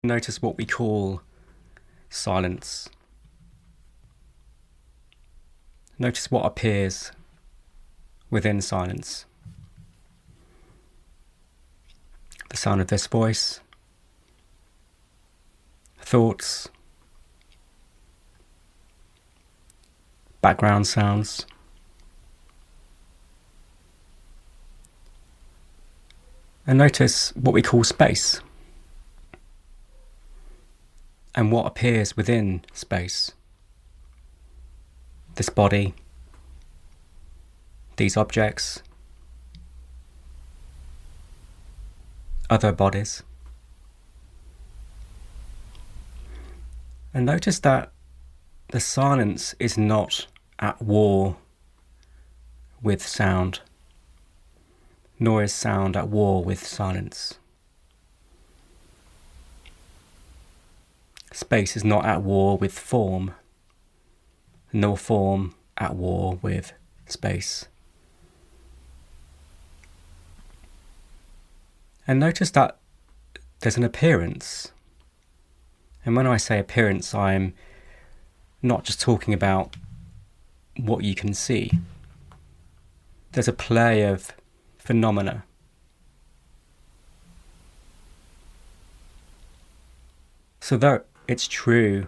Notice what we call silence. Notice what appears within silence. The sound of this voice, thoughts, background sounds, and notice what we call space and what appears within space. This body, these objects, other bodies. And notice that the silence is not at war with sound, nor is sound at war with silence. Space is not at war with form, nor form at war with space. And notice that there's an appearance. And when I say appearance, I'm not just talking about what you can see. There's a play of phenomena. So though it's true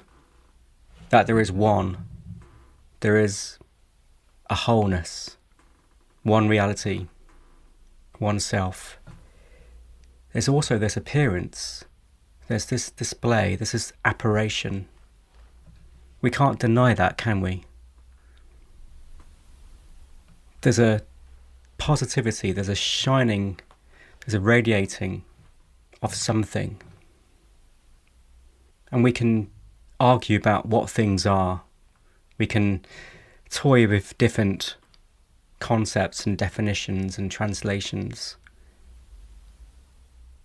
that there is one, there is a wholeness, one reality, one self, there's also this appearance, there's this display, there's this apparition. We can't deny that, can we? There's a positivity, there's a shining, there's a radiating of something. And we can argue about what things are. We can toy with different concepts and definitions and translations.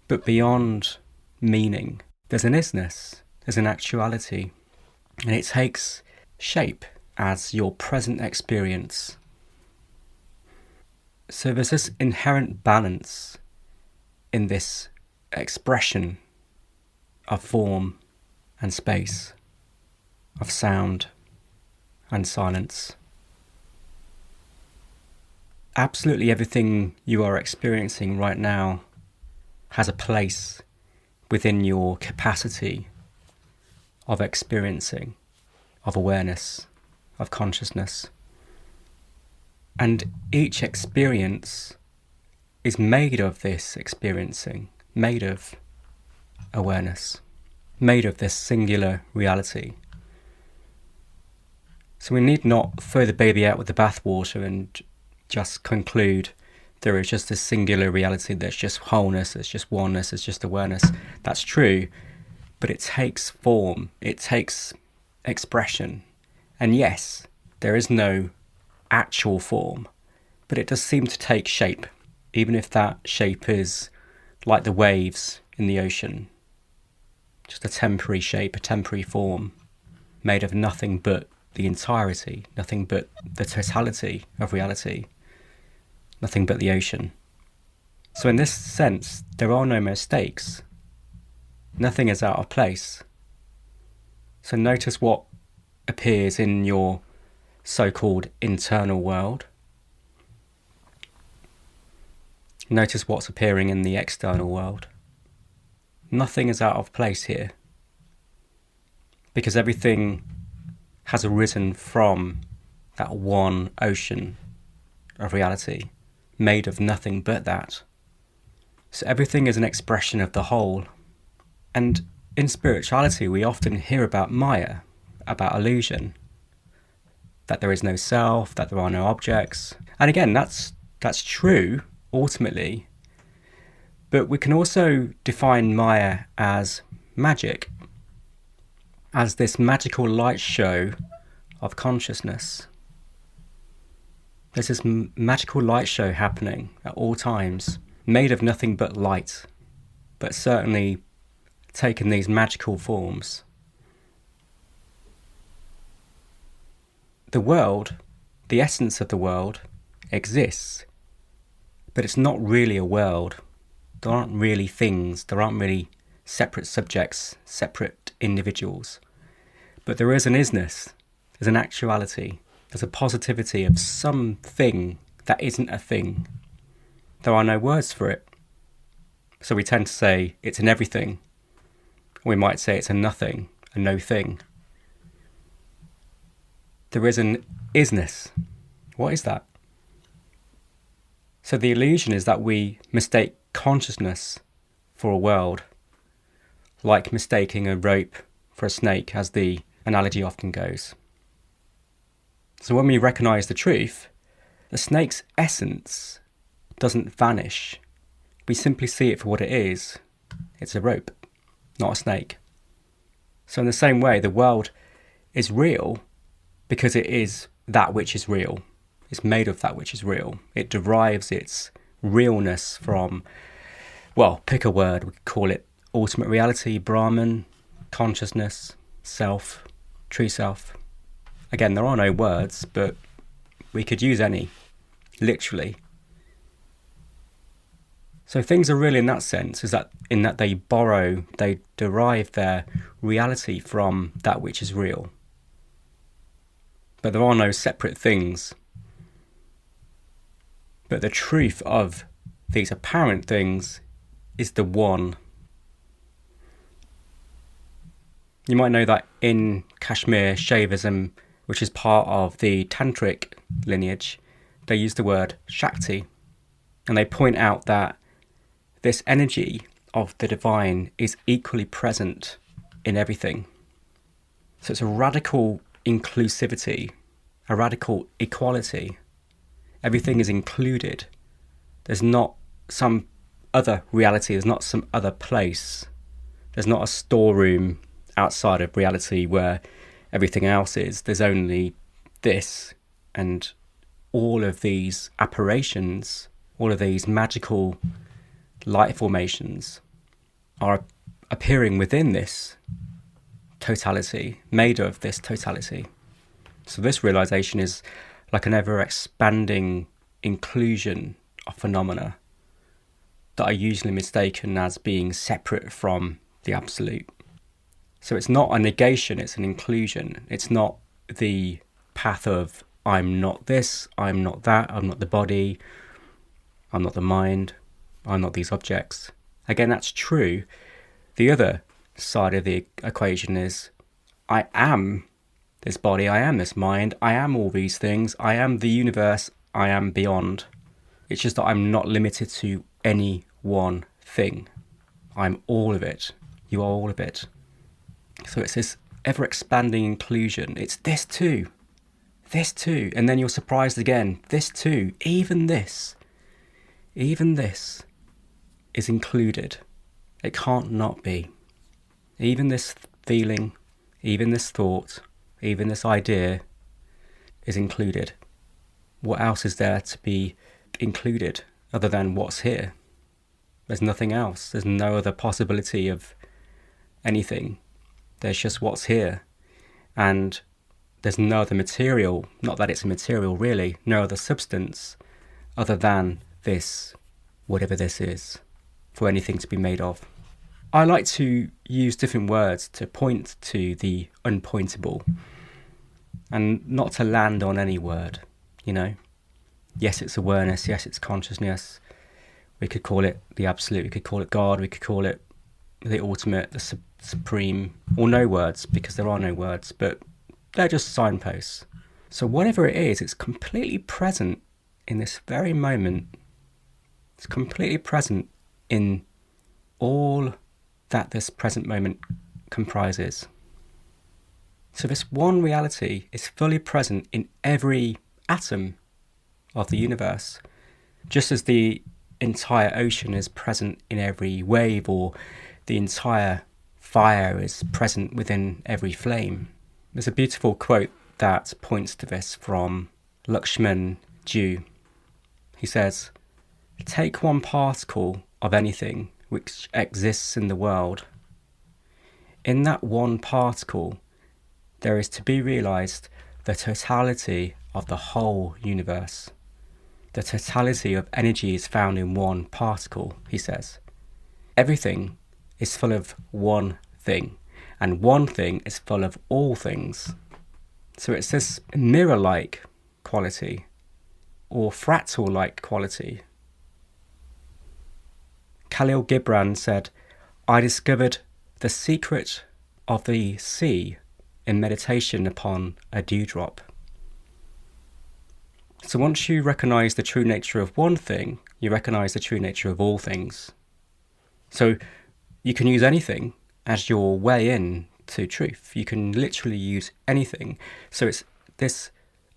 But beyond meaning, there's an isness, there's an actuality, and it takes shape as your present experience. So there's this inherent balance in this expression of form and space, of sound and silence. Absolutely everything you are experiencing right now has a place within your capacity of experiencing, of awareness, of consciousness. And each experience is made of this experiencing, made of awareness, made of this singular reality. So we need not throw the baby out with the bathwater and just conclude there is just a singular reality, there's just wholeness, there's just oneness, there's just awareness. That's true, but it takes form, it takes expression. And yes, there is no actual form, but it does seem to take shape, even if that shape is like the waves in the ocean. Just a temporary shape, a temporary form, made of nothing but the entirety, nothing but the totality of reality, nothing but the ocean. So in this sense, there are no mistakes. Nothing is out of place. So notice what appears in your so-called internal world. Notice what's appearing in the external world. Nothing is out of place here, because everything has arisen from that one ocean of reality, made of nothing but that. So everything is an expression of the whole. And in spirituality, we often hear about Maya, about illusion, that there is no self, that there are no objects. And again, that's true, ultimately. But we can also define Maya as magic, as this magical light show of consciousness. There's this magical light show happening at all times, made of nothing but light, but certainly taken these magical forms. The world, the essence of the world, exists, but it's not really a world. There aren't really things, there aren't really separate subjects, separate individuals. But there is an isness, there's an actuality, there's a positivity of something that isn't a thing. There are no words for it. So we tend to say it's an everything. We might say it's a nothing, a no thing. There is an isness. What is that? So the illusion is that we mistake consciousness for a world, like mistaking a rope for a snake, as the analogy often goes. So when we recognise the truth, the snake's essence doesn't vanish. We simply see it for what it is. It's a rope, not a snake. So in the same way, the world is real because it is that which is real. It's made of that which is real. It derives its realness from, well, pick a word. We could call it ultimate reality, Brahman, consciousness, self, true self. Again, there are no words, but we could use any, literally. So things are real in that sense, is that in that they derive their reality from that which is real. But there are no separate things. But the truth of these apparent things is the one. You might know that in Kashmir Shaivism, which is part of the Tantric lineage, they use the word Shakti. And they point out that this energy of the divine is equally present in everything. So it's a radical inclusivity, a radical equality. Everything is included. There's not some other reality, there's not some other place. There's not a storeroom outside of reality where everything else is. There's only this, and all of these apparitions, all of these magical light formations are appearing within this totality, made of this totality. So this realization is like an ever-expanding inclusion of phenomena that are usually mistaken as being separate from the absolute. So it's not a negation, it's an inclusion. It's not the path of I'm not this, I'm not that, I'm not the body, I'm not the mind, I'm not these objects. Again, that's true. The other side of the equation is I am this body, I am this mind, I am all these things, I am the universe, I am beyond. It's just that I'm not limited to any one thing. I'm all of it. You are all of it. So it's this ever-expanding inclusion. It's this too, and then you're surprised again. This too, even this is included. It can't not be. Even this feeling, even this thought, even this idea is included. What else is there to be included other than what's here? There's nothing else. There's no other possibility of anything. There's just what's here. And there's no other material, not that it's a material really, no other substance other than this, whatever this is, for anything to be made of. I like to use different words to point to the unpointable and not to land on any word, you know. Yes, it's awareness, yes, it's consciousness. We could call it the absolute, we could call it God, we could call it the ultimate, the supreme, or no words, because there are no words, but they're just signposts. So whatever it is, it's completely present in this very moment. It's completely present in all that this present moment comprises. So this one reality is fully present in every atom of the universe, just as the entire ocean is present in every wave, or the entire fire is present within every flame. There's a beautiful quote that points to this from Lakshman Jew. He says, "Take one particle of anything which exists in the world. In that one particle, there is to be realized the totality of the whole universe. The totality of energy is found in one particle," he says. Everything is full of one thing, and one thing is full of all things. So it's this mirror-like quality, or fractal-like quality. Khalil Gibran said, "I discovered the secret of the sea in meditation upon a dewdrop." So once you recognise the true nature of one thing, you recognise the true nature of all things. So you can use anything as your way in to truth. You can literally use anything. So it's this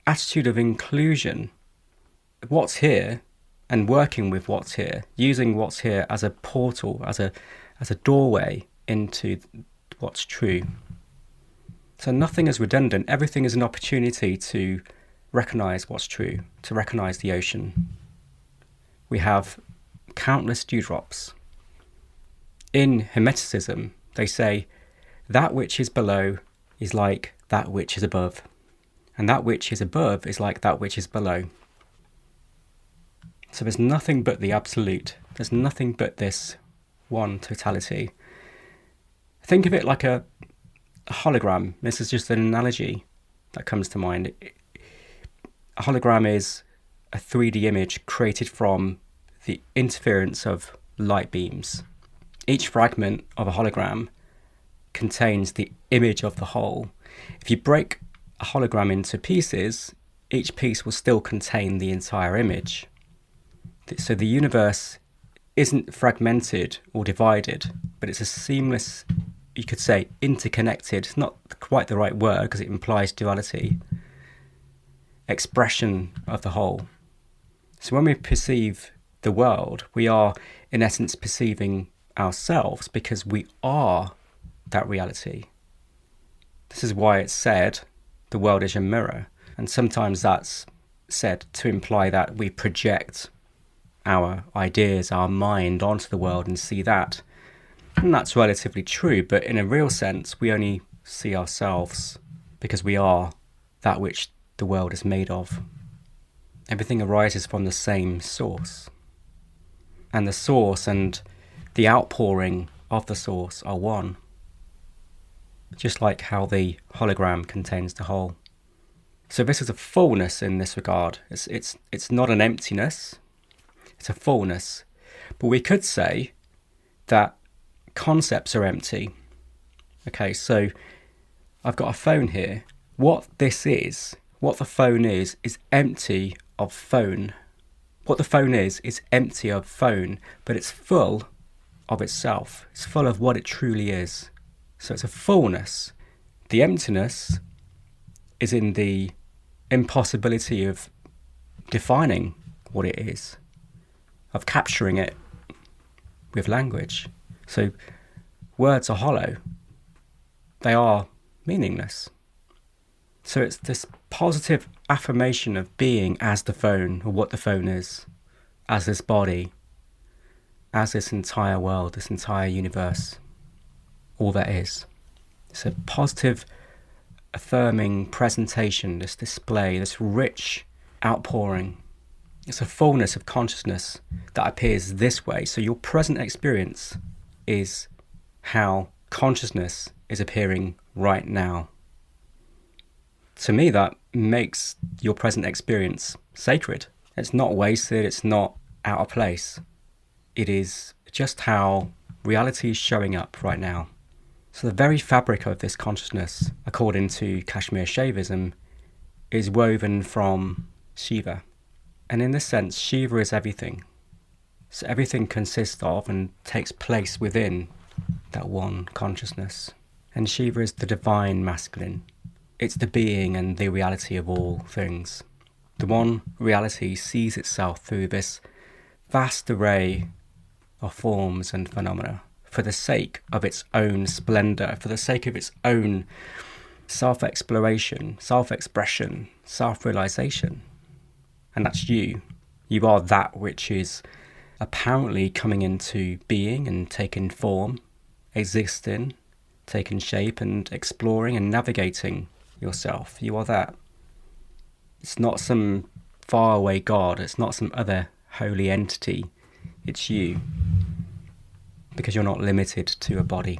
attitude of inclusion, what's here, and working with what's here, using what's here as a portal, as a doorway into what's true. So nothing is redundant. Everything is an opportunity to recognise what's true, to recognise the ocean. We have countless dewdrops. In Hermeticism, they say that which is below is like that which is above, and that which is above is like that which is below. So there's nothing but the absolute. There's nothing but this one totality. Think of it like a hologram. This is just an analogy that comes to mind. A hologram is a 3D image created from the interference of light beams. Each fragment of a hologram contains the image of the whole. If you break a hologram into pieces, each piece will still contain the entire image. So the universe isn't fragmented or divided, but it's a seamless, you could say, interconnected, it's not quite the right word because it implies duality, expression of the whole. So when we perceive the world, we are in essence perceiving ourselves because we are that reality. This is why it's said the world is a mirror, and sometimes that's said to imply that we project our ideas, our mind onto the world and see that. And that's relatively true, but in a real sense, we only see ourselves because we are that which the world is made of. Everything arises from the same source. And the source and the outpouring of the source are one. Just like how the hologram contains the whole. So this is a fullness in this regard. It's not an emptiness. It's a fullness. But we could say that concepts are empty. Okay, so I've got a phone here. What this is, what the phone is empty of phone. What the phone is empty of phone, but it's full of itself. It's full of what it truly is. So it's a fullness. The emptiness is in the impossibility of defining what it is, of capturing it with language. So words are hollow. They are meaningless. So it's this positive affirmation of being as the phone, or what the phone is, as this body, as this entire world, this entire universe, all that is. It's a positive, affirming presentation, this display, this rich outpouring. It's a fullness of consciousness that appears this way. So your present experience is how consciousness is appearing right now. To me, that makes your present experience sacred. It's not wasted, it's not out of place. It is just how reality is showing up right now. So the very fabric of this consciousness, according to Kashmir Shaivism, is woven from Shiva. And in this sense, Shiva is everything. So everything consists of and takes place within that one consciousness. And Shiva is the divine masculine. It's the being and the reality of all things. The one reality sees itself through this vast array of forms and phenomena for the sake of its own splendour, for the sake of its own self-exploration, self-expression, self-realisation. And that's you. You are that which is apparently coming into being and taking form, existing, taking shape and exploring and navigating yourself. You are that. It's not some faraway God. It's not some other holy entity. It's you. because you're not limited to a body,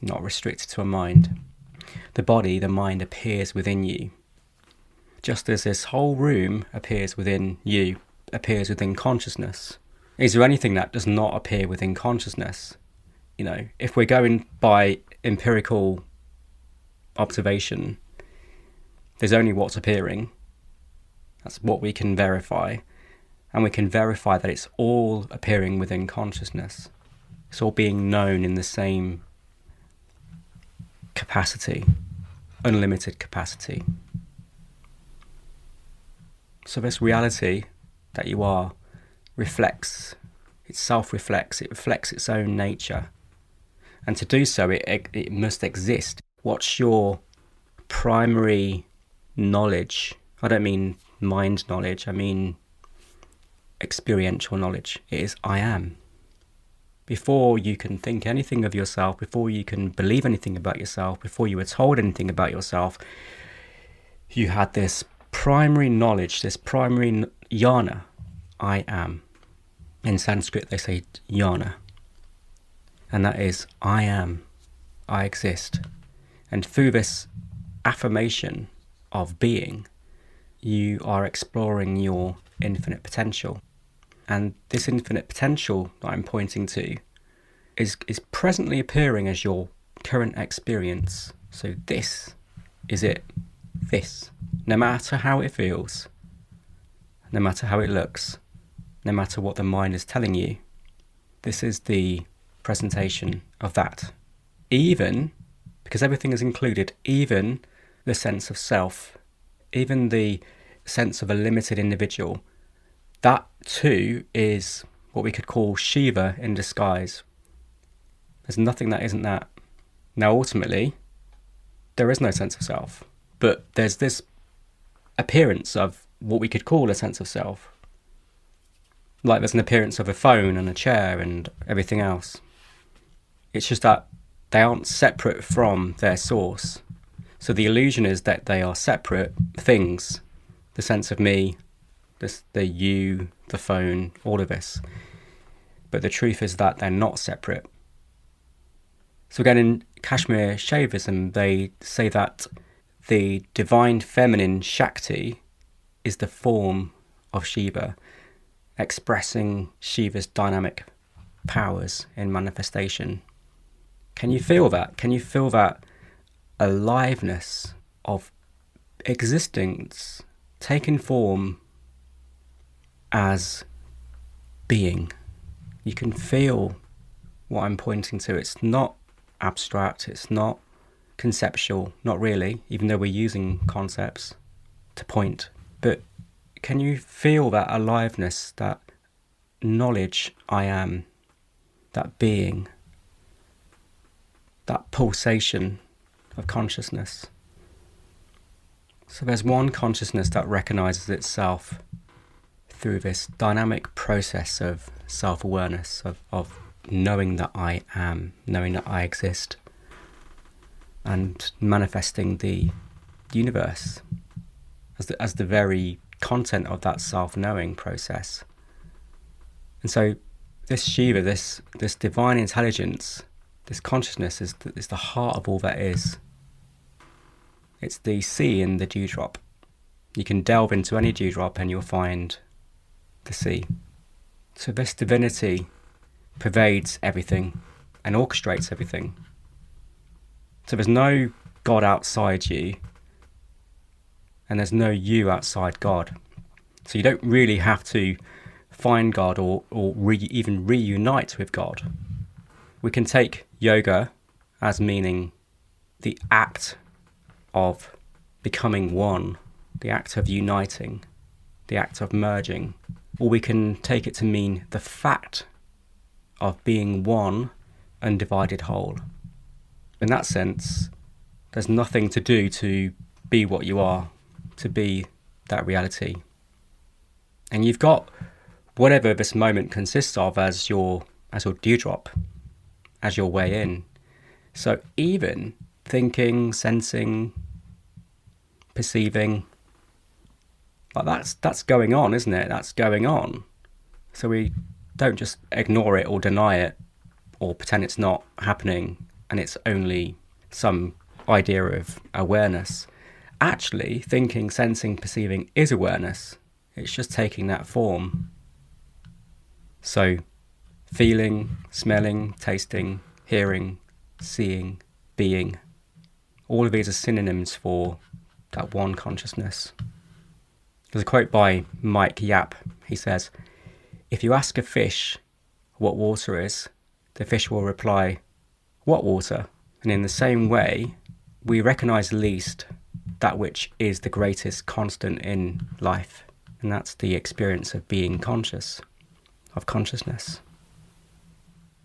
not restricted to a mind. The body, the mind appears within you. Just as this whole room appears within you, appears within consciousness. Is there anything that does not appear within consciousness? You know, if we're going by empirical observation, there's only what's appearing. That's what we can verify. And we can verify that it's all appearing within consciousness. It's all being known in the same capacity, unlimited capacity. So this reality that you are reflects, it self-reflects, it reflects its own nature. And to do so, it must exist. What's your primary knowledge? I don't mean mind knowledge, I mean experiential knowledge. It is I am. Before you can think anything of yourself, before you can believe anything about yourself, before you were told anything about yourself, you had this primary knowledge, this primary jnana, I am. In Sanskrit they say jnana. And that is, I am, I exist. And through this affirmation of being, you are exploring your infinite potential. And this infinite potential that I'm pointing to is presently appearing as your current experience. So this is it. This. No matter how it feels, no matter how it looks, no matter what the mind is telling you, this is the presentation of that. Even, because everything is included, even the sense of self, even the sense of a limited individual, that too is what we could call Shiva in disguise. There's nothing that isn't that. Now ultimately, there is no sense of self, but there's this appearance of what we could call a sense of self. Like there's an appearance of a phone and a chair and everything else. It's just that they aren't separate from their source. So the illusion is that they are separate things. The sense of me, the you, the phone, all of this. But the truth is that they're not separate. So again, in Kashmir Shaivism, they say that the divine feminine Shakti is the form of Shiva, expressing Shiva's dynamic powers in manifestation. Can you feel that? Can you feel that aliveness of existence taking form as being? You can feel what I'm pointing to. It's not abstract, it's not conceptual, not really, even though we're using concepts to point. But can you feel that aliveness, that knowledge I am, that being, that pulsation of consciousness? So there's one consciousness that recognizes itself through this dynamic process of self-awareness, of knowing that I am, knowing that I exist, and manifesting the universe as the very content of that self-knowing process. And so this Shiva, this divine intelligence, this consciousness is the heart of all that is. It's the sea in the dewdrop. You can delve into any dewdrop and you'll find the sea. So this divinity pervades everything and orchestrates everything. So there's no God outside you, and there's no you outside God. So you don't really have to find God or even reunite with God. We can take yoga as meaning the act of becoming one, the act of uniting, the act of merging. Or we can take it to mean the fact of being one undivided whole. In that sense, there's nothing to do to be what you are, to be that reality. And you've got whatever this moment consists of as your dewdrop, as your way in. So even thinking, sensing, perceiving, like that's going on, isn't it? That's going on. So we don't just ignore it or deny it or pretend it's not happening and it's only some idea of awareness. Actually, thinking, sensing, perceiving is awareness. It's just taking that form. So, feeling, smelling, tasting, hearing, seeing, being, all of these are synonyms for that one consciousness. There's a quote by Mike Yap. He says, "If you ask a fish what water is, the fish will reply, 'What water?' And in the same way, we recognize least that which is the greatest constant in life. And that's the experience of being conscious, of consciousness.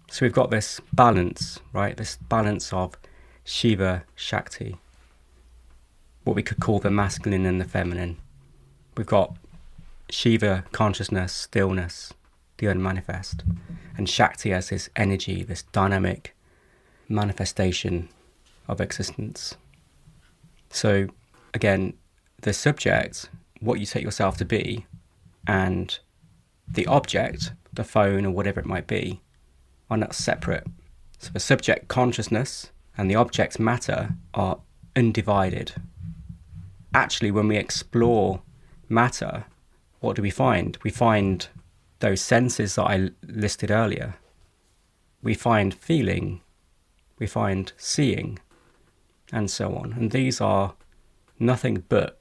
So we've got this balance, right? This balance of Shiva, Shakti, what we could call the masculine and the feminine. We've got Shiva, consciousness, stillness, the unmanifest, and Shakti as this energy, this dynamic manifestation of existence. So again, the subject, what you take yourself to be, and the object, the phone or whatever it might be, are not separate. So the subject consciousness and the object matter are undivided. Actually, when we explore matter, what do we find? We find those senses that I listed earlier. We find feeling, we find seeing, and so on. And these are nothing but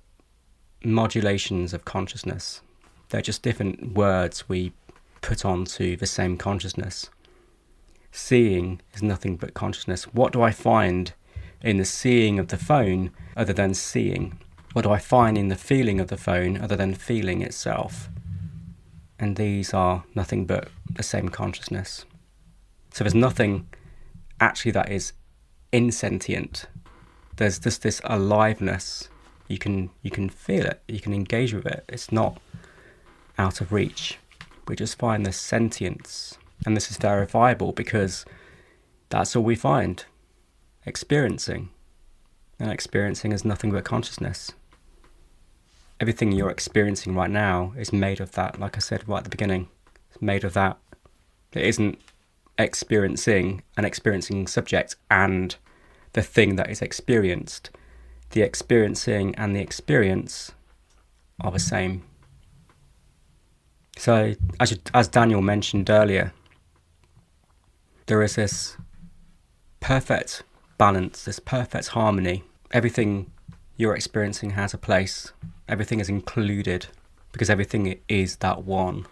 modulations of consciousness. They're just different words we put onto the same consciousness. Seeing is nothing but consciousness. What do I find in the seeing of the phone other than seeing? What do I find in the feeling of the phone other than feeling itself? And these are nothing but the same consciousness. So there's nothing actually that is insentient. There's just this aliveness. You can feel it. You can engage with it. It's not out of reach. We just find this sentience. And this is verifiable because that's all we find. Experiencing. And experiencing is nothing but consciousness. Everything you're experiencing right now is made of that, like I said right at the beginning. It's made of that. It isn't experiencing an experiencing subject and the thing that is experienced. The experiencing and the experience are the same. So, as Daniel mentioned earlier, there is this perfect balance, this perfect harmony. Everything you're experiencing has a place. Everything is included because everything is that one.